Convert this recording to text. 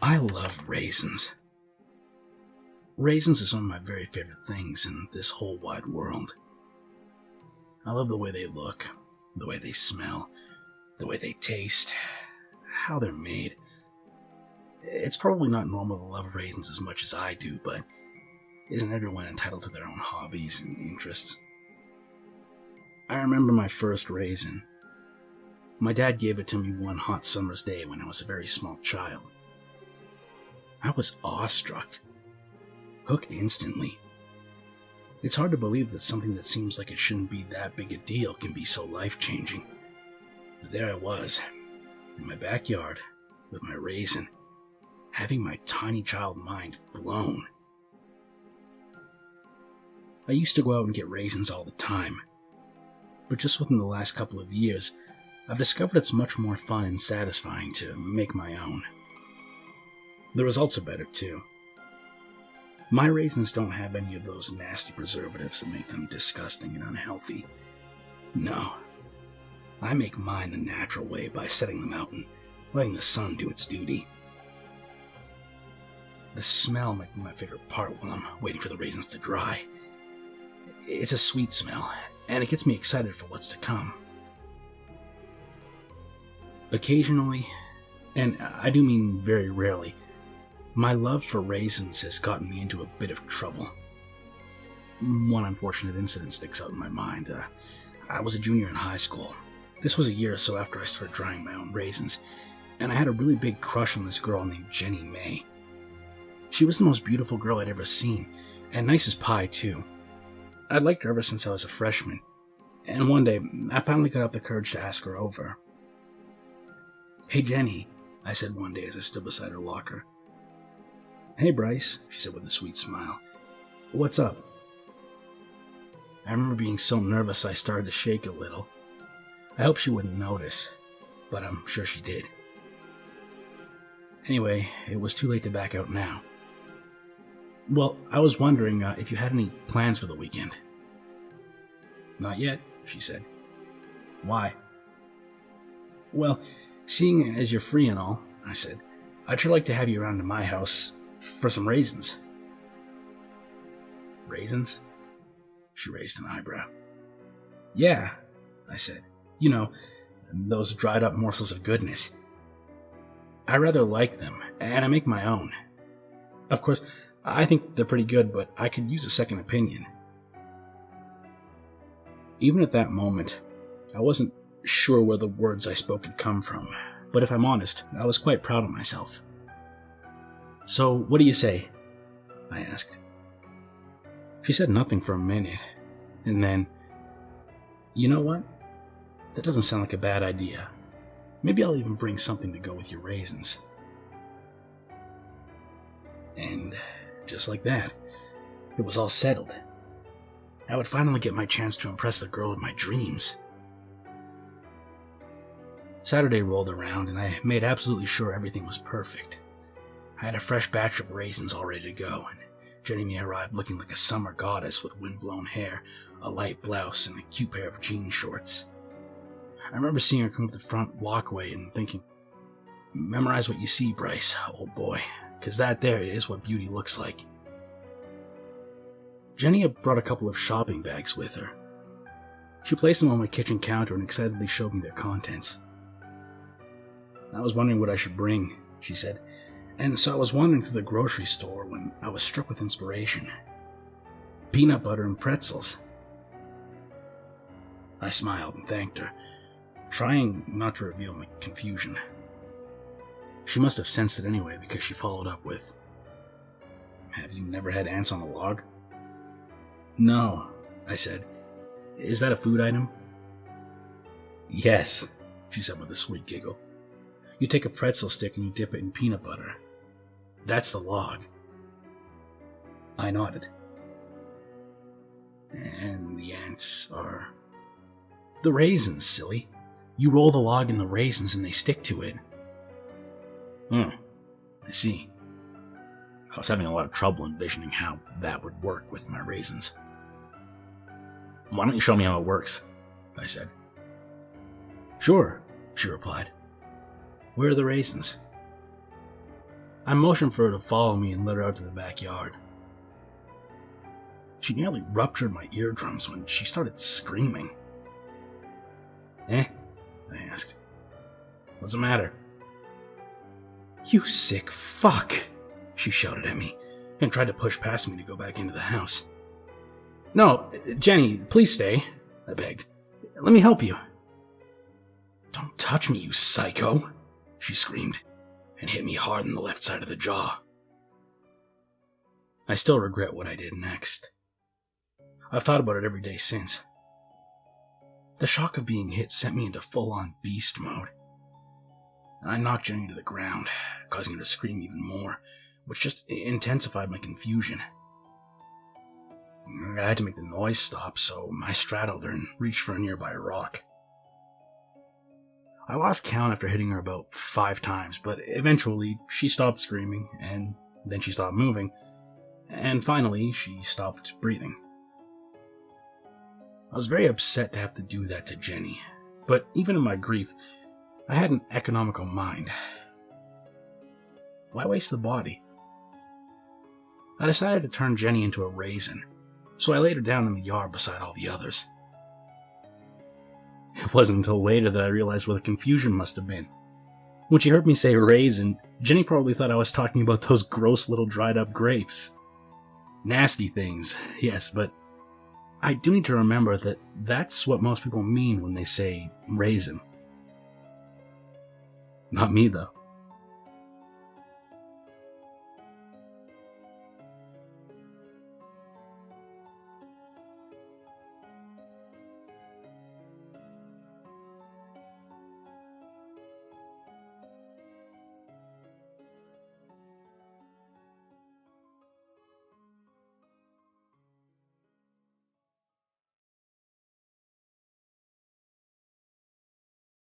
I love raisins. Raisins are some of my very favorite things in this whole wide world. I love the way they look, the way they smell, the way they taste, how they're made. It's probably not normal to love raisins as much as I do, but isn't everyone entitled to their own hobbies and interests? I remember my first raisin. My dad gave it to me one hot summer's day when I was a very small child. I was awestruck, hooked instantly. It's hard to believe that something that seems like it shouldn't be that big a deal can be so life-changing. But there I was, in my backyard, with my raisin, having my tiny child mind blown. I used to go out and get raisins all the time, but just within the last couple of years, I've discovered it's much more fun and satisfying to make my own. The results are better too. My raisins don't have any of those nasty preservatives that make them disgusting and unhealthy. No, I make mine the natural way by setting them out and letting the sun do its duty. The smell might be my favorite part while I'm waiting for the raisins to dry. It's a sweet smell, and it gets me excited for what's to come. Occasionally, and I do mean very rarely, my love for raisins has gotten me into a bit of trouble. One unfortunate incident sticks out in my mind. I was a junior in high school. This was a year or so after I started drying my own raisins, and I had a really big crush on this girl named Jenny May. She was the most beautiful girl I'd ever seen, and nice as pie too. I'd liked her ever since I was a freshman, and one day I finally got up the courage to ask her over. "Hey Jenny," I said one day as I stood beside her locker. "Hey Bryce," she said with a sweet smile. "What's up?" I remember being so nervous I started to shake a little. I hoped she wouldn't notice, but I'm sure she did. Anyway, it was too late to back out now. "Well, I was wondering if you had any plans for the weekend." "Not yet," she said. "Why?" "Well, seeing as you're free and all," I said, "I'd sure like to have you around to my house for some raisins." "Raisins?" She raised an eyebrow. "Yeah," I said. "You know, those dried up morsels of goodness. I rather like them, and I make my own. Of course, I think they're pretty good, but I could use a second opinion." Even at that moment, I wasn't sure where the words I spoke had come from, but if I'm honest, I was quite proud of myself. "So, what do you say?" I asked. She said nothing for a minute, and then, "You know what? That doesn't sound like a bad idea. Maybe I'll even bring something to go with your raisins." And just like that, it was all settled. I would finally get my chance to impress the girl of my dreams. Saturday rolled around, and I made absolutely sure everything was perfect. I had a fresh batch of raisins all ready to go, and Jenny May arrived looking like a summer goddess with wind-blown hair, a light blouse, and a cute pair of jean shorts. I remember seeing her come up the front walkway and thinking, "Memorize what you see, Bryce, old boy, because that there is what beauty looks like." Jenny had brought a couple of shopping bags with her. She placed them on my kitchen counter and excitedly showed me their contents. "I was wondering what I should bring," she said, "and so I was wandering through the grocery store when I was struck with inspiration. Peanut butter and pretzels." I smiled and thanked her, trying not to reveal my confusion. She must have sensed it anyway, because she followed up with, "Have you never had ants on a log?" "No," I said. "Is that a food item?" "Yes," she said with a sweet giggle. "You take a pretzel stick and you dip it in peanut butter. That's the log." I nodded. "And the ants are—" "The raisins, silly. You roll the log in the raisins and they stick to it." I see. I was having a lot of trouble envisioning how that would work with my raisins. "Why don't you show me how it works?" I said. "Sure," she replied. "Where are the raisins?" I motioned for her to follow me and led her out to the backyard. She nearly ruptured my eardrums when she started screaming. "Eh?" I asked. "What's the matter?" "You sick fuck!" she shouted at me and tried to push past me to go back into the house. "No, Jenny, please stay," I begged. "Let me help you." "Don't touch me, you psycho," she screamed and hit me hard in the left side of the jaw. I still regret what I did next. I've thought about it every day since. The shock of being hit sent me into full-on beast mode. I knocked Jenny to the ground, causing her to scream even more, which just intensified my confusion. I had to make the noise stop, so I straddled her and reached for a nearby rock. I lost count after hitting her about 5 times, but eventually she stopped screaming, and then she stopped moving, and finally she stopped breathing. I was very upset to have to do that to Jenny, but even in my grief, I had an economical mind. Why waste the body? I decided to turn Jenny into a raisin, so I laid her down in the yard beside all the others. It wasn't until later that I realized what the confusion must have been. When she heard me say raisin, Jenny probably thought I was talking about those gross little dried up grapes. Nasty things, yes, but I do need to remember that that's what most people mean when they say raisin. Not me, though.